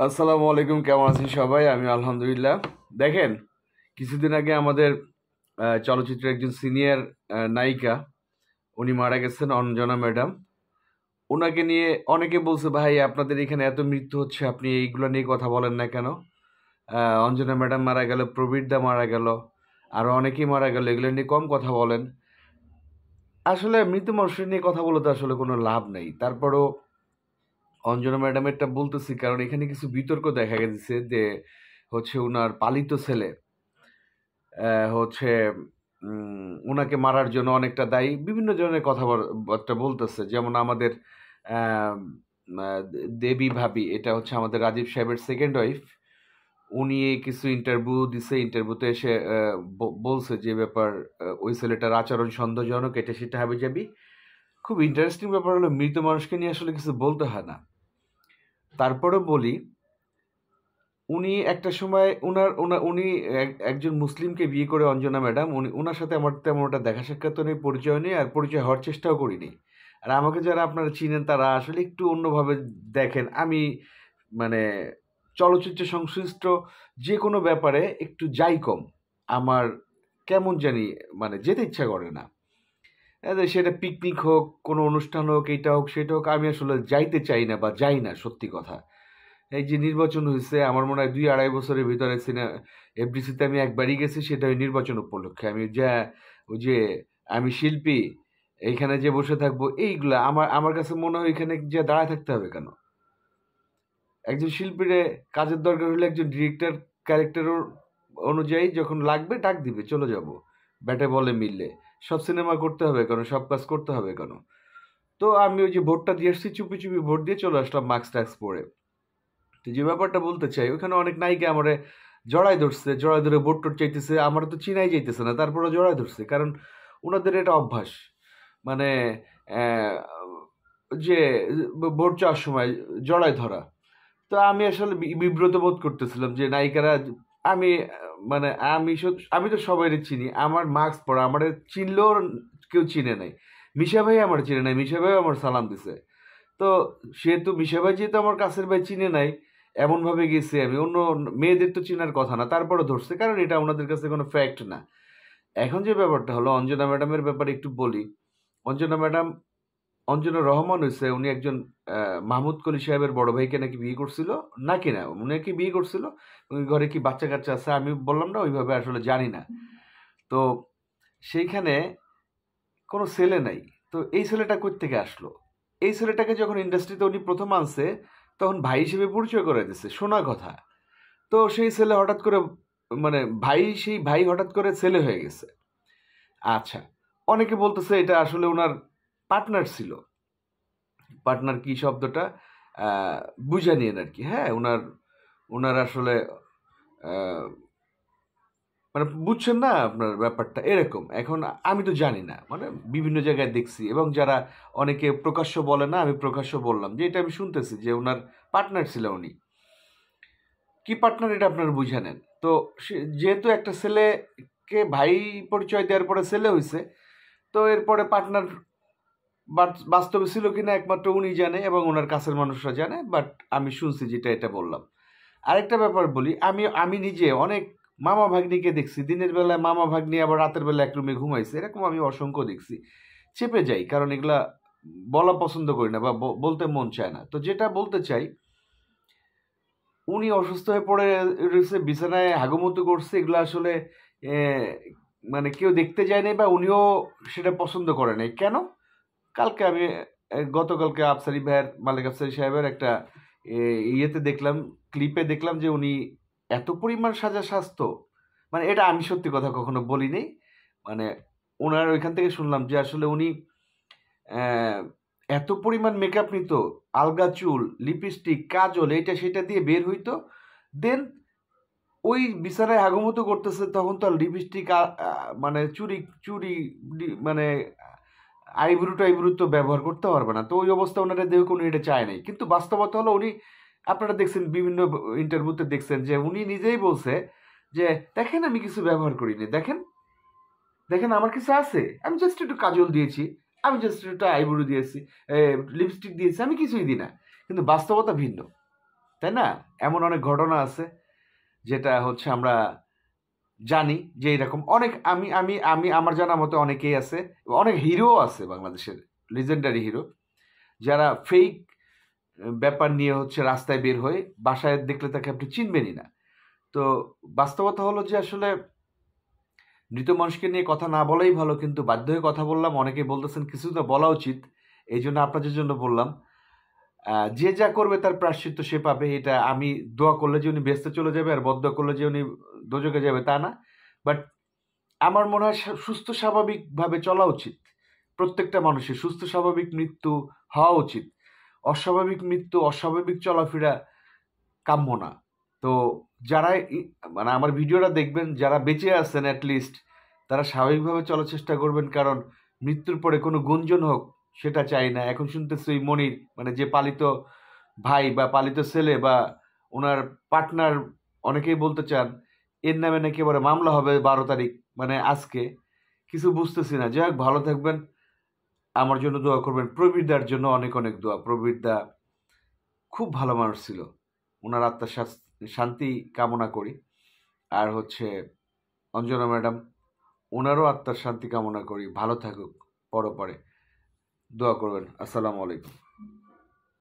আসসালামু আলাইকুম, কেমন আছেন সবাই? আমি আলহামদুলিল্লাহ। দেখেন, কিছুদিন আগে আমাদের চলচ্চিত্রের একজন সিনিয়র নায়িকা, উনি মারা গেছেন, অঞ্জনা ম্যাডাম। ওনাকে নিয়ে অনেকে বলছে, ভাই আপনাদের এখানে এত মৃত্যু হচ্ছে, আপনি এইগুলো নিয়ে কথা বলেন না কেন? অঞ্জনা ম্যাডাম মারা গেল, প্রবীরদা মারা গেল, আরো অনেকেই মারা গেল, এগুলো নিয়ে কম কথা বলেন। আসলে মৃত মানুষের নিয়ে কথা বলে তো আসলে কোনো লাভ নেই। তারপরও অঞ্জনা ম্যাডামেরটা বলতেছি কারণ এখানে কিছু বিতর্ক দেখা গেছে যে হচ্ছে উনার পালিত ছেলে হচ্ছে উনাকে মারার জন্য অনেকটা দায়ী, বিভিন্ন ধরনের কথাবার্তা বলতেছে। যেমন আমাদের আহ, আহ, দেবী ভাবি, এটা হচ্ছে আমাদের রাজীব সাহেবের সেকেন্ড ওয়াইফ। উনি কিছু ইন্টারভিউ দিছে, ইন্টারভিউতে এসে বলছে যে ব্যাপার, ওই ছেলেটার আচরণ সন্দেহজনক, এটা সেটা হাবিজাবি। খুব ইন্টারেস্টিং ব্যাপার হলো, মৃত মানুষকে নিয়ে আসলে কিছু বলতে হয় না। তারপরে বলি, উনি একটা সময় উনি একজন মুসলিমকে বিয়ে করে, অঞ্জনা ম্যাডাম, উনার সাথে আমার তেমন একটা দেখা সাক্ষাৎ নেই, পরিচয় নেই, আর পরিচয় হওয়ার চেষ্টাও করিনি। আর আমাকে যারা আপনারা চিনেন তারা আসলে একটু অন্যভাবে দেখেন। আমি মানে চলচ্চিত্র সংশ্লিষ্ট যে কোনো ব্যাপারে একটু যাই কম। আমার কেমন জানি যেতে ইচ্ছা করে না। সেটা পিকনিক হোক, কোনো অনুষ্ঠান হোক, এইটা হোক সেটা হোক, আমি আসলে যাইতে চাই না বা যাই না, সত্যি কথা। এই যে নির্বাচন হয়েছে, আমার মনে হয় ২-২.৫ বছরের ভিতরে এফডিসিতে আমি একবারই গেছি, সেটা ওই নির্বাচন উপলক্ষে। আমি যা ওই যে আমি শিল্পী, এইখানে যে বসে থাকবো, এইগুলা আমার আমার কাছে মনে হয় এখানে যে দাঁড়ায় থাকতে হবে কেন? একজন শিল্পীরে কাজের দরকার হলে একজন ডিরেক্টর ক্যারেক্টার অনুযায়ী যখন লাগবে ডাক দিবে, চলে যাব, ব্যাটে বলে মিললে। সব সিনেমা করতে হবে কেন? সব কাজ করতে হবে কেন? তো আমি ওই যে ভোটটা দিয়ে আসছি, চুপি চুপি ভোট দিয়ে চলে আসলাম, মাস্ক টাস্ক পরে। তো যে ব্যাপারটা বলতে চাই, ওখানে অনেক নায়িকা আমারে জড়াই ধরছে, জড়াই ধরে ভোট টোট চাইতেছে, আমার তো চিনাই যাইতেছে না, তারপরে জড়াই ধরছে, কারণ ওনাদের এটা অভ্যাস। মানে আহ, যে ভোট চাওয়ার সময় জড়াই ধরা। তো আমি আসলে বিব্রত বোধ করতেছিলাম যে নায়িকারা, আমি আমি তো সবাই চিনি, আমার মাস্ক পরা, আমার চিনলেও কেউ চিনে নাই। মিশা ভাই আমার চিনে নাই, মিশা ভাই আমার সালাম দিছে। তো সেহেতু মিশা ভাই যেহেতু আমার কাছের ভাই চিনে নাই, এমন ভাবে গেছি আমি, অন্য মেয়েদের তো চেনার কথা না, তারপরে ধরছে, কারণ এটা ওনাদের কাছে কোনো ফ্যাক্ট না। এখন যে ব্যাপারটা হলো, অঞ্জনা ম্যাডামের ব্যাপারে একটু বলি। অঞ্জনা ম্যাডাম, অঞ্জনা রহমান হয়েছে, উনি একজন মাহমুদ কলি সাহেবের বড় ভাইকে নাকি বিয়ে করছিল, নাকি না উনি নাকি বিয়ে করছিল। ওই ঘরে কি বাচ্চা কাচ্চা আছে আমি বললাম না, ওইভাবে আসলে জানি না। তো সেইখানে কোনো ছেলে নাই। তো এই ছেলেটা কোত্থেকে আসলো? এই ছেলেটাকে যখন ইন্ডাস্ট্রিতে উনি প্রথম আনছে, তখন ভাই হিসেবে পরিচয় করে দিচ্ছে, শোনা কথা। তো সেই ছেলে হঠাৎ করে, সেই ভাই হঠাৎ করে ছেলে হয়ে গেছে। আচ্ছা, অনেকে বলতেছে এটা আসলে ওনার পার্টনার ছিল। পার্টনার কি শব্দটা আহ, বুঝে নিন আর কি। হ্যাঁ, ওনার ওনার আসলে আহ, বুঝছেন না আপনার ব্যাপারটা এরকম। এখন আমি তো জানি না, বিভিন্ন জায়গায় দেখছি, এবং যারা অনেকে প্রকাশ্য বলে না, আমি প্রকাশ্য বললাম যে এটা আমি শুনতেছি যে ওনার পার্টনার ছিল উনি। কি পার্টনার এটা আপনারা বুঝে নেন। তো যেহেতু একটা ছেলেকে ভাই পরিচয় দেওয়ার পরে ছেলে হয়েছে, তো এরপরে পার্টনার বাস্তবে ছিল কিনা একমাত্র উনি জানে এবং ওনার কাছের মানুষরা জানে, বাট আমি শুনছি যেটা, এটা বললাম। আরেকটা ব্যাপার বলি, আমি আমি নিজে অনেক মামা ভাগ্নিকে দেখছি, দিনের বেলায় মামা ভাগ্নি আবার রাতের বেলা এক রুমে ঘুমাইছে, এরকম আমি অসংখ্য দেখছি। চেপে যাই, কারণ এগুলা বলা পছন্দ করি না বা বলতে মন চায় না। তো যেটা বলতে চাই, উনি অসুস্থ হয়ে পড়ে রয়েছে, বিছানায় হাগুমুতু করছে, এগুলো আসলে আহ, কেউ দেখতে যায় নাই বা উনিও সেটা পছন্দ করে নাই। কেন? কালকে আমি গতকালকে আফসারি ভাইয়ের, মালিক আফসারি সাহেবের একটা ইয়েতে দেখলাম, ক্লিপে দেখলাম যে উনি এত পরিমাণ সাজা স্বাস্থ্য, এটা আমি সত্যি কথা কখনো বলিনি। মানে ওনার ওইখান থেকে শুনলাম যে আসলে উনি আহ, এত পরিমাণ মেকআপ নিত, আলগা চুল, লিপস্টিক, কাজল, এইটা সেটা দিয়ে বের হইতো। দেন ওই বিছানায় হাগুমতো করতেছে, তখন তো লিপস্টিক, চুরি চুরি মানে আইব্রু টাইব্রু তো ব্যবহার করতে পারবে না। তো ওই অবস্থা ওনারা দেখে কোনো এটা চায় নাই, কিন্তু বাস্তবতা হলো উনি, আপনারা দেখছেন বিভিন্ন ইন্টারভিউতে দেখছেন যে উনি নিজেই বলছে যে দেখেন আমি কিছু ব্যবহার করিনি, দেখেন দেখেন আমার কিছু আছে, আমি জাস্ট একটু কাজল দিয়েছি, আমি জাস্ট একটু আইব্রু দিয়েছি, লিপস্টিক দিয়েছি, আমি কিছুই দিই না। কিন্তু বাস্তবতা ভিন্ন। তাই না? এমন অনেক ঘটনা আছে যেটা হচ্ছে আমরা জানি যে এরকম অনেক আমি আমি আমি আমার জানা মতে অনেকেই আছে, অনেক হিরো আছে বাংলাদেশের, লিজেন্ডারি হিরো, যারা ফেক ব্যাপার নিয়ে হচ্ছে রাস্তায় বের হয়ে বাসায় দেখলে তাকে আপনি চিনবেনই না। তো বাস্তবতা হলো যে আসলে মৃত মানুষকে নিয়ে কথা না বলাই ভালো, কিন্তু বাধ্য হয়ে কথা বললাম। অনেকেই বলতেছেন কিছু তো বলা উচিত, এই জন্য আপনাদের জন্য বললাম। যে যা করবে তার প্রায়শ্চিত্ত সে পাবে, এটা আমি দোয়া করলে যে উনি বেহেশতে চলে যাবে আর বদদোয়া করলে যে উনি দোজখে যাবে তা না। বাট আমার মনে হয় সুস্থ স্বাভাবিকভাবে চলা উচিত। প্রত্যেকটা মানুষের সুস্থ স্বাভাবিক মৃত্যু হওয়া উচিত। অস্বাভাবিক মৃত্যু, অস্বাভাবিক চলাফেরা কাম্য না। তো যারা মানে আমার ভিডিওটা দেখবেন, যারা বেঁচে আছেন অ্যাটলিস্ট তারা স্বাভাবিকভাবে চলার চেষ্টা করবেন, কারণ মৃত্যুর পরে কোনো গুঞ্জন হোক সেটা চাই না। এখন শুনতেছি ওই মনির, মানে যে পালিত ভাই বা পালিত ছেলে বা ওনার পার্টনার, অনেকেই বলতে চান এর নামে নাকি এবারে মামলা হবে 12 তারিখ, মানে আজকে। কিছু বুঝতেছি না। যাই হোক, ভালো থাকবেন, আমার জন্য দোয়া করবেন, প্রবীর দার জন্য অনেক অনেক দোয়া। প্রবীর দা খুব ভালো মানুষ ছিল, ওনার আত্মার শান্তি কামনা করি। আর হচ্ছে অঞ্জনা ম্যাডাম, ওনারও আত্মার শান্তি কামনা করি, ভালো থাকুক, পরপরে দোয়া করবেন। আসসালামু আলাইকুম।